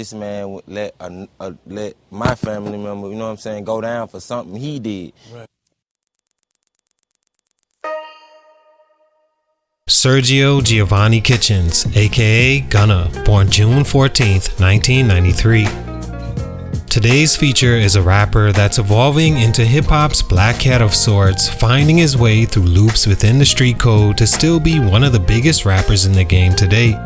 This man would let my family member, you know what I'm saying, go down for something he did. Right. Sergio Giovanni Kitchens, aka Gunna, born June 14th, 1993. Today's feature is a rapper that's evolving into hip-hop's black cat of sorts, finding his way through loops within the street code to still be one of the biggest rappers in the game today.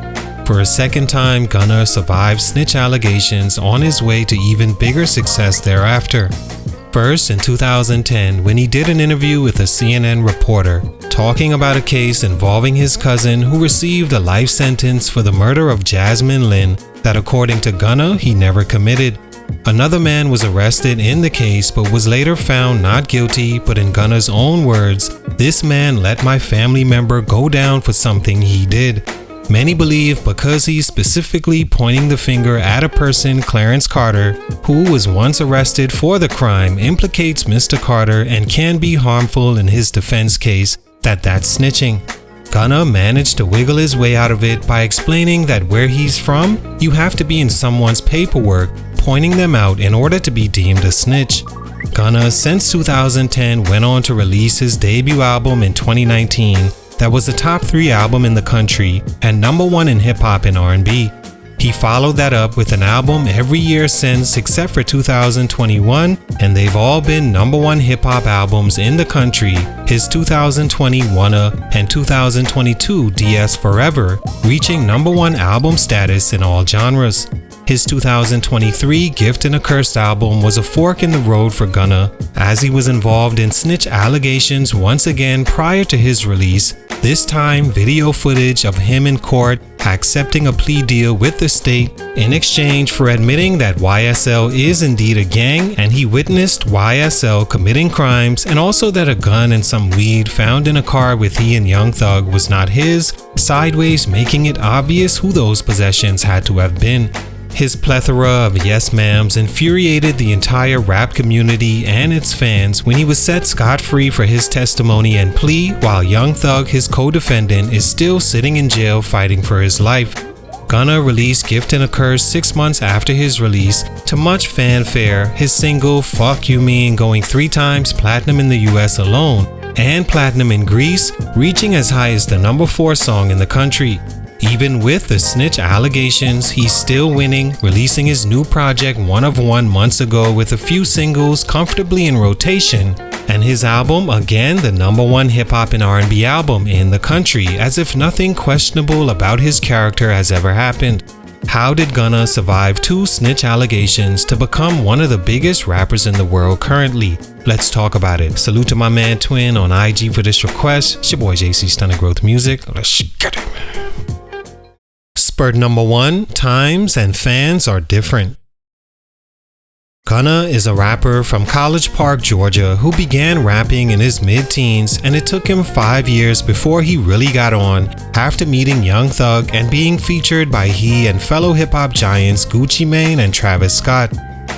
For a second time, Gunna survived snitch allegations on his way to even bigger success thereafter. First, in 2010, when he did an interview with a CNN reporter, talking about a case involving his cousin who received a life sentence for the murder of Jasmine Lynn that, according to Gunna, he never committed. Another man was arrested in the case but was later found not guilty, but in Gunna's own words, "This man let my family member go down for something he did." Many believe because he's specifically pointing the finger at a person, Clarence Carter, who was once arrested for the crime, implicates Mr. Carter and can be harmful in his defense case, that's snitching. Gunna managed to wiggle his way out of it by explaining that where he's from, you have to be in someone's paperwork, pointing them out in order to be deemed a snitch. Gunna, since 2010, went on to release his debut album in 2019 that was a top 3 album in the country and #1 in hip-hop and R&B. He followed that up with an album every year since except for 2021, and they've all been #1 hip-hop albums in the country, his 2020 Wanna and 2022 DS Forever reaching #1 album status in all genres. His 2023 Gift and a Cursed album was a fork in the road for Gunna, as he was involved in snitch allegations once again prior to his release, this time video footage of him in court accepting a plea deal with the state in exchange for admitting that YSL is indeed a gang and he witnessed YSL committing crimes, and also that a gun and some weed found in a car with he and Young Thug was not his, sideways making it obvious who those possessions had to have been. His plethora of yes ma'ams infuriated the entire rap community and its fans when he was set scot-free for his testimony and plea, while Young Thug, his co-defendant, is still sitting in jail fighting for his life. Gunna released Gift and a Curse 6 months after his release, to much fanfare, his single Fuck You Mean going 3 times platinum in the US alone, and platinum in Greece, reaching as high as the #4 song in the country. Even with the snitch allegations, he's still winning, releasing his new project One of One months ago with a few singles comfortably in rotation, and his album again the #1 hip-hop and R&B album in the country, as if nothing questionable about his character has ever happened. How did Gunna survive 2 snitch allegations to become one of the biggest rappers in the world currently? Let's talk about it. Salute to my man Twin on IG for this request. It's your boy JC Stunted Growth Music. Let's get it, man. Spurt #1, Times and Fans Are Different. Gunna is a rapper from College Park, Georgia, who began rapping in his mid-teens, and it took him 5 years before he really got on, after meeting Young Thug and being featured by he and fellow hip-hop giants Gucci Mane and Travis Scott.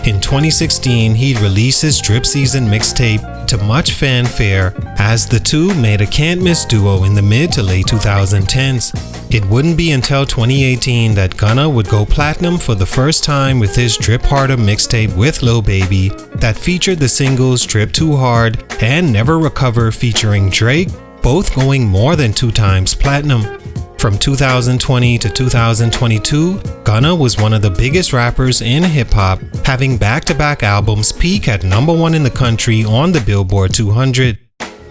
In 2016, he released his Drip Season mixtape to much fanfare, as the two made a can't-miss duo in the mid to late 2010s. It wouldn't be until 2018 that Gunna would go platinum for the first time with his Drip Harder mixtape with Lil Baby that featured the singles Drip Too Hard and Never Recover featuring Drake, both going more than 2 times platinum. From 2020 to 2022, Gunna was one of the biggest rappers in hip-hop, having back-to-back albums peak at #1 in the country on the Billboard 200.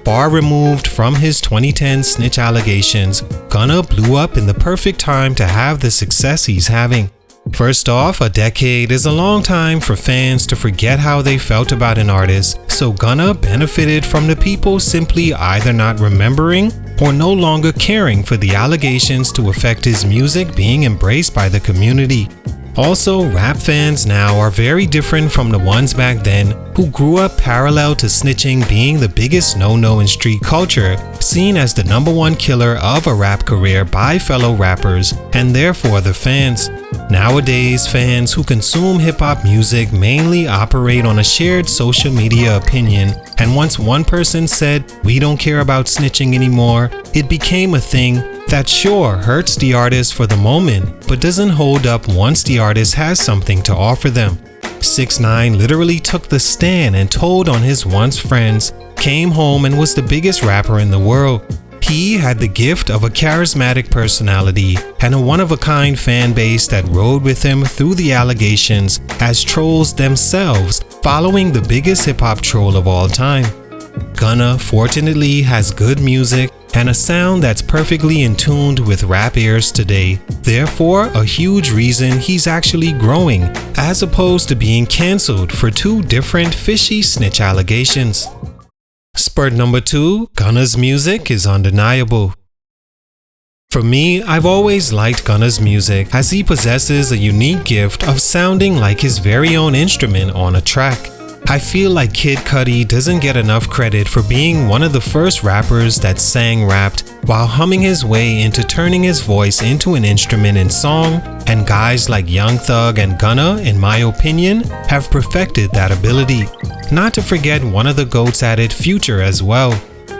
Far removed from his 2010 snitch allegations, Gunna blew up in the perfect time to have the success he's having. First off, a decade is a long time for fans to forget how they felt about an artist, so Gunna benefited from the people simply either not remembering or no longer caring for the allegations to affect his music being embraced by the community. Also, rap fans now are very different from the ones back then who grew up parallel to snitching being the biggest no-no in street culture, seen as the #1 killer of a rap career by fellow rappers and therefore the fans. Nowadays, fans who consume hip-hop music mainly operate on a shared social media opinion, and once one person said, "We don't care about snitching anymore," it became a thing that sure hurts the artist for the moment, but doesn't hold up once the artist has something to offer them. 6ix9ine literally took the stand and told on his once friends, came home and was the biggest rapper in the world. He had the gift of a charismatic personality and a one-of-a-kind fan base that rode with him through the allegations as trolls themselves, following the biggest hip-hop troll of all time. Gunna fortunately has good music and a sound that's perfectly in tune with rap ears today, therefore a huge reason he's actually growing, as opposed to being cancelled for 2 different fishy snitch allegations. Spurt number 2, Gunna's music is undeniable. For me, I've always liked Gunna's music as he possesses a unique gift of sounding like his very own instrument on a track. I feel like Kid Cudi doesn't get enough credit for being one of the first rappers that rapped while humming his way into turning his voice into an instrument in song, and guys like Young Thug and Gunna, in my opinion, have perfected that ability. Not to forget one of the GOATs at it, Future, as well.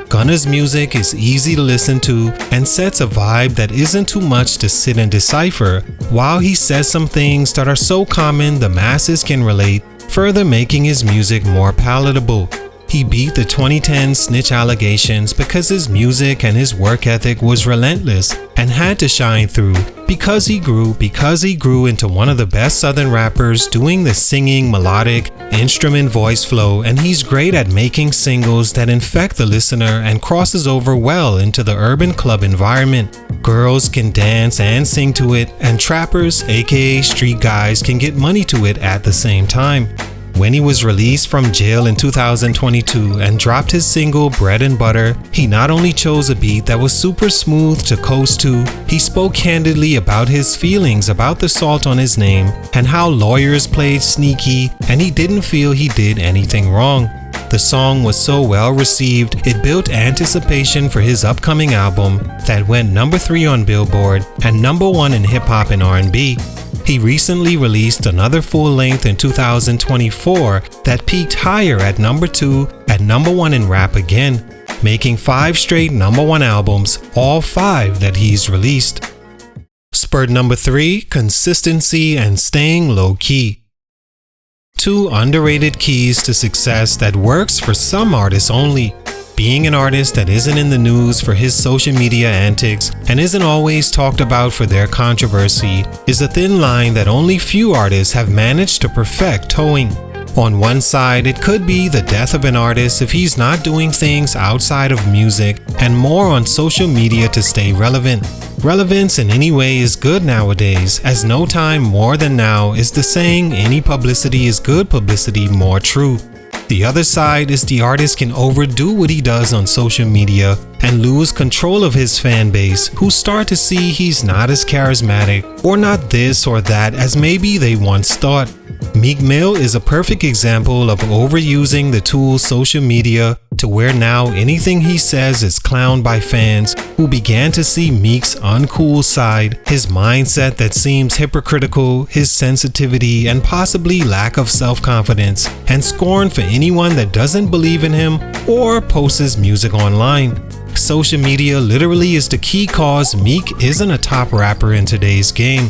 Gunna's music is easy to listen to and sets a vibe that isn't too much to sit and decipher, while he says some things that are so common the masses can relate, further making his music more palatable. He beat the 2010 snitch allegations because his music and his work ethic was relentless and had to shine through because he grew into one of the best southern rappers doing the singing, melodic, instrument voice flow, and he's great at making singles that infect the listener and crosses over well into the urban club environment. Girls can dance and sing to it, and trappers, aka street guys, can get money to it at the same time. When he was released from jail in 2022 and dropped his single Bread and Butter, he not only chose a beat that was super smooth to coast to, he spoke candidly about his feelings about the salt on his name and how lawyers played sneaky and he didn't feel he did anything wrong. The song was so well received, it built anticipation for his upcoming album that went number 3 on Billboard and number 1 in hip-hop and R&B. He recently released another full-length in 2024 that peaked higher at number 2 and number 1 in rap again, making 5 straight number 1 albums, all 5 that he's released. Spurt number 3, consistency and staying low-key. 2 underrated keys to success that works for some artists only. Being an artist that isn't in the news for his social media antics and isn't always talked about for their controversy is a thin line that only few artists have managed to perfect towing. On one side, it could be the death of an artist if he's not doing things outside of music and more on social media to stay relevant. Relevance in any way is good nowadays, as no time more than now is the saying any publicity is good publicity more true. The other side is the artist can overdo what he does on social media and lose control of his fan base, who start to see he's not as charismatic or not this or that as maybe they once thought. Meek Mill is a perfect example of overusing the tool social media to where now anything he says is clowned by fans who began to see Meek's uncool side, his mindset that seems hypocritical, his sensitivity and possibly lack of self-confidence, and scorn for anyone that doesn't believe in him or posts his music online. Social media literally is the key cause Meek isn't a top rapper in today's game.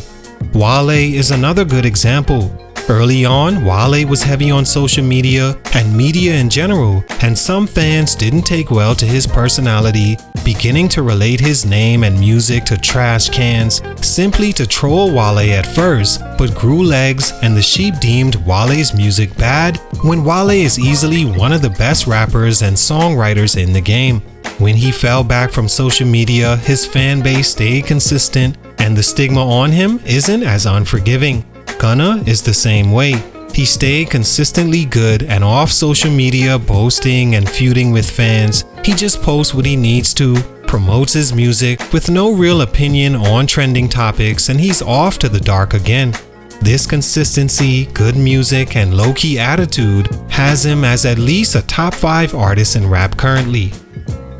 Wale is another good example. Early on, Wale was heavy on social media and media in general, and some fans didn't take well to his personality, beginning to relate his name and music to trash cans simply to troll Wale at first, but grew legs and the sheep deemed Wale's music bad when Wale is easily one of the best rappers and songwriters in the game. When he fell back from social media, his fan base stayed consistent and the stigma on him isn't as unforgiving. Gunna is the same way. He stayed consistently good and off social media boasting and feuding with fans. He just posts what he needs to, promotes his music with no real opinion on trending topics, and he's off to the dark again. This consistency, good music, and low-key attitude has him as at least a top 5 artist in rap currently.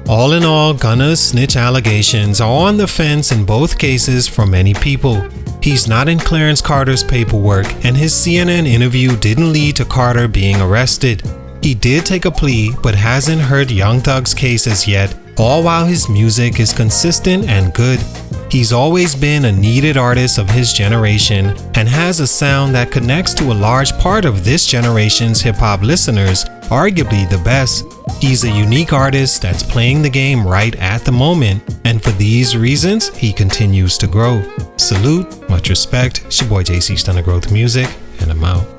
All in all, Gunna's snitch allegations are on the fence in both cases for many people. He's not in Clarence Carter's paperwork, and his CNN interview didn't lead to Carter being arrested. He did take a plea, but hasn't heard Young Thug's case as yet, all while his music is consistent and good. He's always been a needed artist of his generation and has a sound that connects to a large part of this generation's hip-hop listeners, arguably the best. He's a unique artist that's playing the game right at the moment, and for these reasons, he continues to grow. Salute, much respect. It's your boy JC Stunted Growth Music, and I'm out.